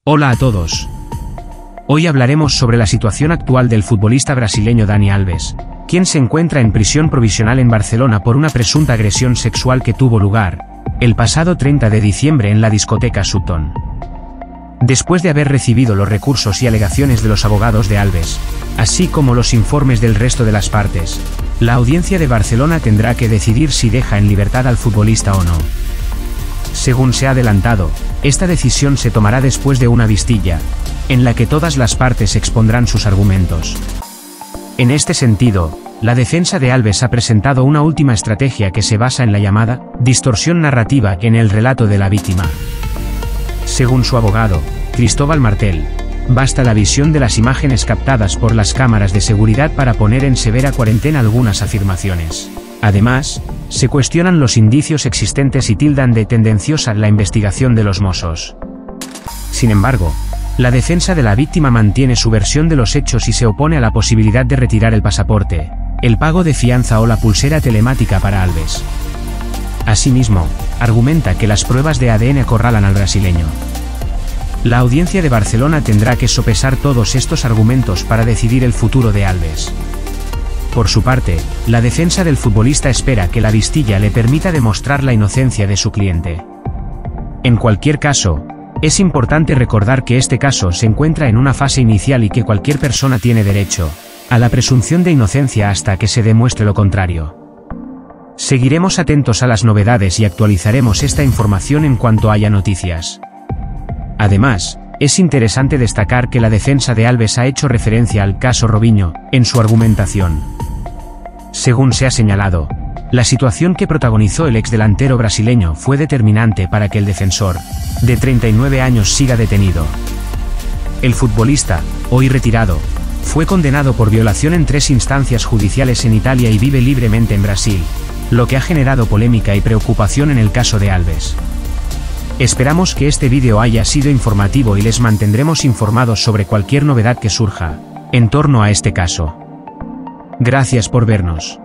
Hola a todos. Hoy hablaremos sobre la situación actual del futbolista brasileño Dani Alves, quien se encuentra en prisión provisional en Barcelona por una presunta agresión sexual que tuvo lugar el pasado 30 de diciembre en la discoteca Sutton. Después de haber recibido los recursos y alegaciones de los abogados de Alves, así como los informes del resto de las partes, la audiencia de Barcelona tendrá que decidir si deja en libertad al futbolista o no. Según se ha adelantado, esta decisión se tomará después de una vistilla, en la que todas las partes expondrán sus argumentos. En este sentido, la defensa de Alves ha presentado una última estrategia que se basa en la llamada distorsión narrativa en el relato de la víctima. Según su abogado, Cristóbal Martel, basta la visión de las imágenes captadas por las cámaras de seguridad para poner en severa cuarentena algunas afirmaciones. Además, se cuestionan los indicios existentes y tildan de tendenciosa la investigación de los Mossos. Sin embargo, la defensa de la víctima mantiene su versión de los hechos y se opone a la posibilidad de retirar el pasaporte, el pago de fianza o la pulsera telemática para Alves. Asimismo, argumenta que las pruebas de ADN acorralan al brasileño. La audiencia de Barcelona tendrá que sopesar todos estos argumentos para decidir el futuro de Alves. Por su parte, la defensa del futbolista espera que la vistilla le permita demostrar la inocencia de su cliente. En cualquier caso, es importante recordar que este caso se encuentra en una fase inicial y que cualquier persona tiene derecho a la presunción de inocencia hasta que se demuestre lo contrario. Seguiremos atentos a las novedades y actualizaremos esta información en cuanto haya noticias. Además, es interesante destacar que la defensa de Alves ha hecho referencia al caso Robinho en su argumentación. Según se ha señalado, la situación que protagonizó el exdelantero brasileño fue determinante para que el defensor, de 39 años, siga detenido. El futbolista, hoy retirado, fue condenado por violación en 3 instancias judiciales en Italia y vive libremente en Brasil, lo que ha generado polémica y preocupación en el caso de Alves. Esperamos que este vídeo haya sido informativo y les mantendremos informados sobre cualquier novedad que surja en torno a este caso. Gracias por vernos.